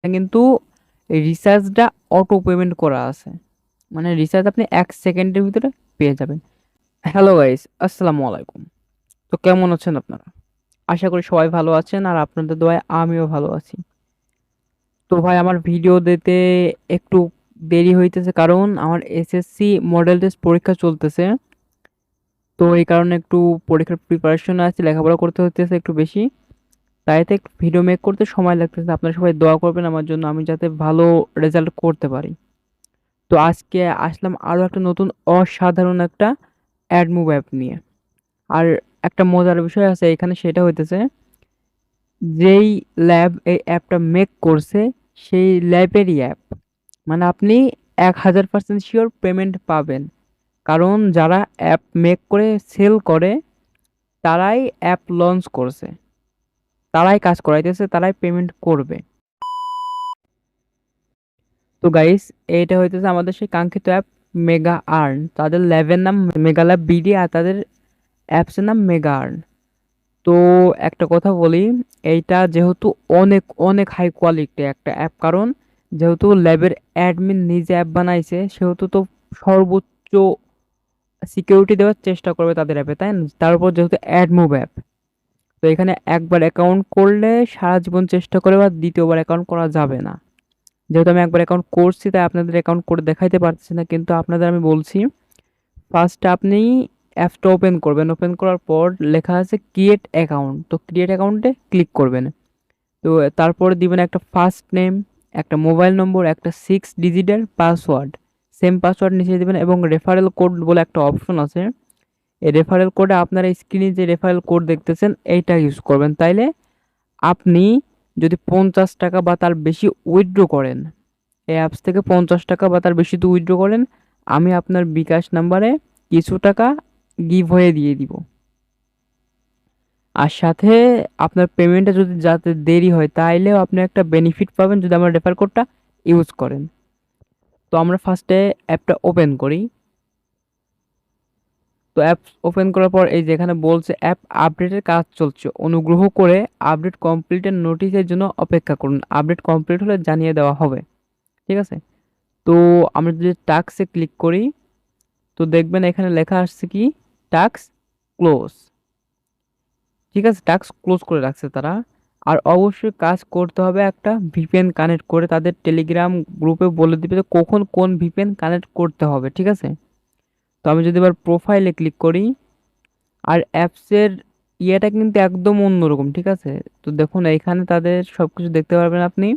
কিন্তু এই রিচার্জটা auto payment করা আছে, মানে রিচার্জ আপনি 1 সেকেন্ডের ভিতরে পেয়ে যাবেন। হ্যালো গাইস, আসসালামু আলাইকুম। তো কেমন আছেন আপনারা? আশা করি সবাই ভালো আছেন, আর আপনাদের দোয়ায় আমিও ভালো আছি। তো ভাই, আমার ভিডিও দিতে একটু দেরি হইতেছে কারণ আমার এসএসসি মডেল টেস্ট পরীক্ষা চলতেছে। তো এই কারণে একটু পরীক্ষার প্রিপারেশন আছে, লেখাপড়া করতে হতেছে একটু বেশি। তাইতে ভিডিও মেক করতে সময় লাগতেছে। আপনারা সবাই দোয়া করবেন আমার জন্য, আমি যাতে ভালো রেজাল্ট করতে পারি। তো আজকে আসলাম আরো একটা নতুন অসাধারণ একটা অ্যাডমুভ অ্যাপ নিয়ে। আর একটা মজার বিষয় আছে এখানে, সেটা হইতেছে যেই ল্যাব এই অ্যাপটা মেক করছে সেই ল্যাবেরই অ্যাপ। মানে আপনি 1000% শিওর পেমেন্ট পাবেন, কারণ যারা অ্যাপ মেক করে সেল করে তারাই অ্যাপ লঞ্চ করছে, তারাই কাজ করাইতেছে, তারাই পেমেন্ট করবে। তো গাইস, এইটা হইতেছে আমাদের সেই কাঙ্ক্ষিত অ্যাপ মেগা আর্ন। তাদের ল্যাবের নাম মেগা ল্যাব বিডি, আর তাদের অ্যাপসের নাম মেগা আর্ন। তো একটা কথা বলি, এইটা যেহেতু অনেক অনেক হাই কোয়ালিটি একটা অ্যাপ, কারণ যেহেতু ল্যাবের অ্যাডমিন নিজে অ্যাপ বানাইছে, সেহেতু তো সর্বোচ্চ সিকিউরিটি দেওয়ার চেষ্টা করবে তাদের অ্যাপে, তাই না? তার উপর যেহেতু অ্যাডমুভ অ্যাপ, তো এখানে একবার অ্যাকাউন্ট করলে সারা জীবন চেষ্টা করে বা দ্বিতীয়বার অ্যাকাউন্ট করা যাবে না। যেহেতু আমি একবার অ্যাকাউন্ট করছি, তাই আপনাদের অ্যাকাউন্ট করে দেখাইতে পারতেছি না, কিন্তু আপনাদের আমি বলছি। ফার্স্টে আপনি অ্যাপটা ওপেন করবেন, ওপেন করার পর লেখা আছে ক্রিয়েট অ্যাকাউন্ট, তো ক্রিয়েট অ্যাকাউন্টে ক্লিক করবেন। তো তারপরে দিবেন একটা ফার্স্ট নেম, একটা মোবাইল নম্বর, একটা 6 ডিজিটের পাসওয়ার্ড। সেম পাসওয়ার্ড নিচে দিবেন, এবং রেফারেল কোড বলে একটা অপশন আছে। এই রেফারেল কোডে আপনারা স্ক্রিনে যে রেফারেল কোড দেখতেছেন এইটা ইউজ করবেন। তাইলে আপনি যদি 50 টাকা বা তার বেশি উইথড্র করেন, এই অ্যাপস থেকে 50 টাকা বা তার বেশি তো উইথড্র করেন, আমি আপনার বিকাশ নাম্বারে কিছু টাকা গিভ হয়ে দিয়ে দিব। আর সাথে আপনার পেমেন্টটা যদি যাতে দেরি হয়, তাইলেও আপনি একটা বেনিফিট পাবেন যদি আমার রেফার কোডটা ইউজ করেন। তো আমরা ফার্স্টে অ্যাপটা ওপেন করি। তো অ্যাপ ওপেন করার পর এই যেখানে বলছে অ্যাপ আপডেটের কাজ চলছে, অনুগ্রহ করে আপডেট কমপ্লিটের নোটিশের জন্য অপেক্ষা করুন, আপডেট কমপ্লিট হলে জানিয়ে দেওয়া হবে। ঠিক আছে? তো আমরা যদি টাস্কে ক্লিক করি, তো দেখবেন এখানে লেখা আসছে কি, টাস্ক ক্লোজ। ঠিক আছে, টাস্ক ক্লোজ করে রাখছে তারা। আর অবশ্যই কাজ করতে হবে একটা ভিপিএন কানেক্ট করে, তাদের টেলিগ্রাম গ্রুপে বলে দিবে যে কখন কোন ভিপিএন কানেক্ট করতে হবে। ঠিক আছে? তো আমি যদি এবার প্রোফাইলে ক্লিক করি, আর অ্যাপসের ইয়েটা কিন্তু একদম অন্যরকম। ঠিক আছে? তো দেখুন এইখানে তাদের সবকিছু দেখতে পারবেন আপনি,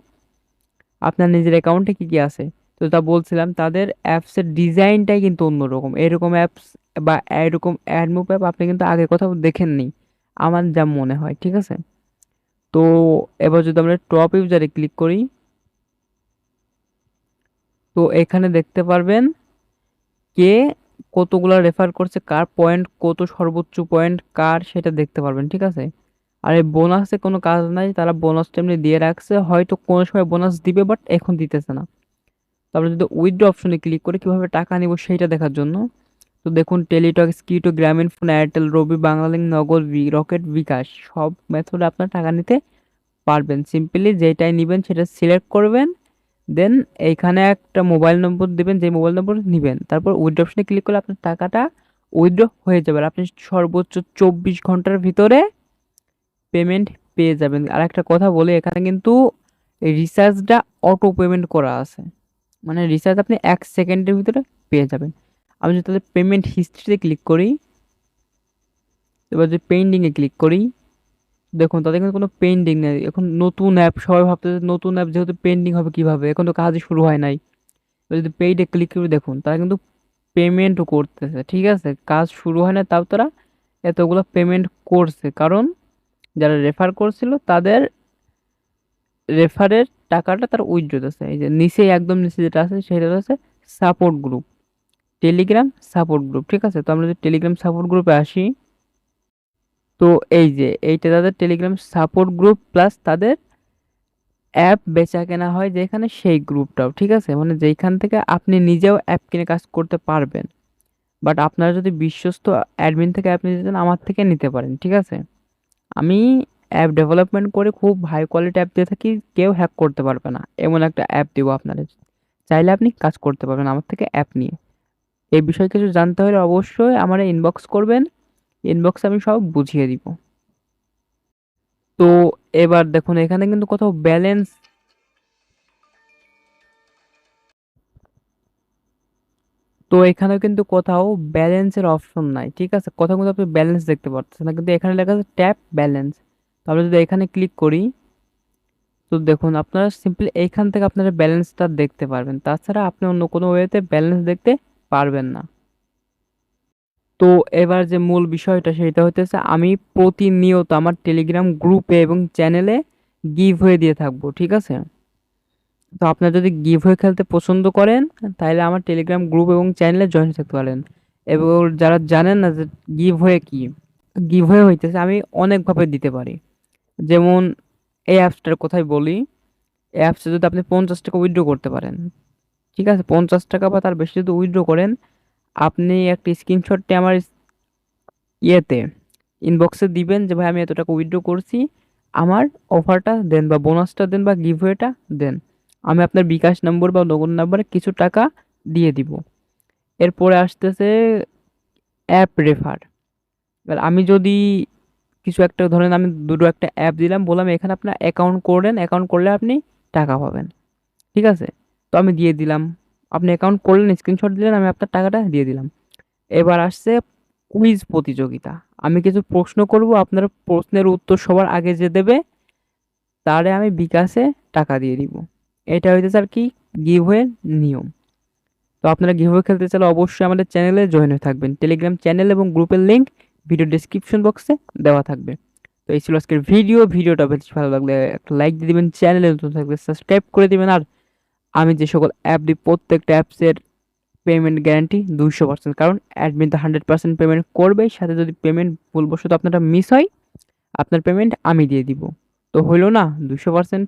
আপনার নিজের অ্যাকাউন্টে কি কি আছে। তো তা বলছিলাম, তাদের অ্যাপসের ডিজাইনটাই কিন্তু অন্যরকম। এরকম অ্যাপস বা এরকম অ্যাডমুভ অ্যাপ আপনি কিন্তু আগে কোথাও দেখেননি, আমার যা মনে হয়। ঠিক আছে? তো এবার যদি আমরা টপ ইউজারে ক্লিক করি, তো এখানে দেখতে পারবেন কে কতগুলা রেফার করছে, কার পয়েন্ট কত, সর্বোচ্চ পয়েন্ট কার, সেটা দেখতে পারবেন। ঠিক আছে? আর এই বোনাসে কোনো কাজ নাই, তারা বোনাসটা এমনি দিয়ে রাখছে, হয়তো কোনো সময় বোনাস দিবে বাট এখন দিতেছে না। তারপরে যদি উইথড্র অপশনে ক্লিক করে কিভাবে টাকা নিব সেইটা দেখার জন্য, তো দেখুন টেলিটক, স্কিটো, গ্রামীণ ফোন, এয়ারটেল, রবি, বাংলালিংক, নগদ, রকেট, বিকাশ, সব মেথডে আপনার টাকা নিতে পারবেন। সিম্পলি যেটাই নেবেন সেটা সিলেক্ট করবেন, দেন এইখানে একটা মোবাইল নম্বর দিবেন, যে মোবাইল নম্বর নেবেন, তারপর উইথড্র অপশনে ক্লিক করলে আপনার টাকাটা উইথড্র হয়ে যাবে, আর আপনি সর্বোচ্চ 24 ঘন্টার ভিতরে পেমেন্ট পেয়ে যাবেন। আর একটা কথা বলি, এখানে কিন্তু এই রিচার্জটা অটো পেমেন্ট করা আছে, মানে রিচার্জ আপনি 1 সেকেন্ডের ভিতরে পেয়ে যাবেন। আমি যদি তাদের পেমেন্ট হিস্ট্রিতে ক্লিক করি, এবার যদি পেন্ডিংয়ে ক্লিক করি, দেখুন তাদের কিন্তু কোনো পেন্ডিং নেই। এখন নতুন অ্যাপ, সবাই ভাবতেছে নতুন অ্যাপ যেহেতু পেন্ডিং হবে কিভাবে, এখন তো কাজই শুরু হয় নাই। এবার যদি পেইডে ক্লিক করে দেখুন, তারা কিন্তু পেমেন্টও করতেছে। ঠিক আছে? কাজ শুরু হয় না, তাও তারা এতগুলো পেমেন্ট করছে, কারণ যারা রেফার করছিল তাদের রেফারের টাকাটা তারা উইথড্র দিতেছে। এই যে নিচে, একদম নিচে যেটা আছে সেটা হচ্ছে support group, Telegram support group. ঠিক আছে? তো আমরা যদি টেলিগ্রাম সাপোর্ট গ্রুপে আসি, তো এই যে এইটা তাদের টেলিগ্রাম সাপোর্ট গ্রুপ প্লাস তাদের অ্যাপ বেচা কেনা হয় যেখানে, সেই গ্রুপটাও। ঠিক আছে? মানে যেইখান থেকে আপনি নিজেও অ্যাপ কিনে কাজ করতে পারবেন। বাট আপনারা যদি বিশ্বস্ত অ্যাডমিন থেকে অ্যাপ নিতে চান, আমার থেকে নিতে পারেন। ঠিক আছে? আমি অ্যাপ ডেভেলপমেন্ট করে খুব হাই কোয়ালিটি অ্যাপ দিয়ে থাকি, কেউ হ্যাক করতে পারবে না, এমন একটা অ্যাপ দিব আপনাদের। চাইলে আপনি কাজ করতে পারবেন আমার থেকে অ্যাপ নিয়ে। এই বিষয়ে কিছু জানতে হলে অবশ্যই আমার ইনবক্স করবেন, ইনবক্সে আমি সব বুঝিয়ে দিব। তো এবার দেখুন এখানে কিন্তু কোথাও ব্যালেন্স, তো এখানে কিন্তু কোথাও ব্যালেন্সের অপশন নাই, ঠিক আছে? কোথাও কিন্তু আপনি ব্যালেন্স দেখতে পাচ্ছেন না, কিন্তু এখানে লেখা আছে ট্যাপ ব্যালেন্স। তো আমরা যদি এখানে ক্লিক করি, তো দেখুন আপনারা সিম্পলি এইখান থেকে আপনারা ব্যালেন্সটা দেখতে পারবেন, তাছাড়া আপনি অন্য কোনো ওয়েতে ব্যালেন্স দেখতে পারবেন না। তো এবার যে মূল বিষয়টা সেটা হইতেছে, আমি প্রতিনিয়ত আমার টেলিগ্রাম গ্রুপে এবং চ্যানেলে গিভ হয়ে দিয়ে থাকবো, ঠিক আছে? তো আপনারা যদি গিভ হয়ে খেলতে পছন্দ করেন, তাহলে আমার টেলিগ্রাম গ্রুপ এবং চ্যানেলে জয়েন থাকতে পারেন। এবং যারা জানেন না যে গিভ হয়ে কি, গিভ হয়ে হইতেছে আমি অনেকভাবে দিতে পারি। যেমন এই অ্যাপসটার কথাই বলি, এই অ্যাপসে যদি আপনি 50 টাকা উইথড্র করতে পারেন, ঠিক আছে? 50 টাকা বা তার বেশি যদি উইথড্র করেন, আপনি একটা স্ক্রিনশটটি আমার ইয়েতে ইনবক্সে দিবেন যে ভাই আমি এত টাকা উইথড্র করছি, আমার অফারটা দেন বা বোনাসটা দেন বা গিভওয়েটা দেন। আমি আপনার বিকাশ নম্বর বা নগদ নাম্বারে কিছু টাকা দিয়ে দিব। এরপরে আসতেছে অ্যাপ রেফার। এবার আমি যদি কিছু একটা ধরেন আমি দুটো একটা অ্যাপ দিলাম, বললাম এখানে আপনার অ্যাকাউন্ট করেন, অ্যাকাউন্ট করলে আপনি টাকা পাবেন, ঠিক আছে? তো আমি দিয়ে দিলাম, আপনি অ্যাকাউন্ট করলেন, স্ক্রিনশট দিলেন, আমি আপনার টাকাটা দিয়ে দিলাম। এবার আসছে কুইজ প্রতিযোগিতা। আমি কিছু প্রশ্ন করব, আপনার প্রশ্নের উত্তর সবার আগে যে দেবে তারে আমি বিকাশে টাকা দিয়ে দিব। এটা হইতেছে আর কি গিভওয়ে নিয়ম। তো আপনারা গিভওয়ে খেলতে চাইলে অবশ্যই আমাদের চ্যানেলে জয়েন হয়ে থাকবেন। টেলিগ্রাম চ্যানেল এবং গ্রুপের লিংক ভিডিও ডেসক্রিপশন বক্সে দেওয়া থাকবে। তো এই ছিল আজকের ভিডিও। ভিডিওটা বেশি ভালো লাগলে একটা লাইক দিয়ে দিবেন, চ্যানেলে নতুন থাকলে সাবস্ক্রাইব করে দিবেন। আর আমি যে সকল অ্যাপ দিই প্রত্যেকটা অ্যাপসের পেমেন্ট গ্যারান্টি 200%, কারণ অ্যাডমিন তো 100% পেমেন্ট করবেই, সাথে যদি পেমেন্ট ভুলবশত আপনারটা মিস হয়, আপনার পেমেন্ট আমি দিয়ে দিব। তো হইল না 200%।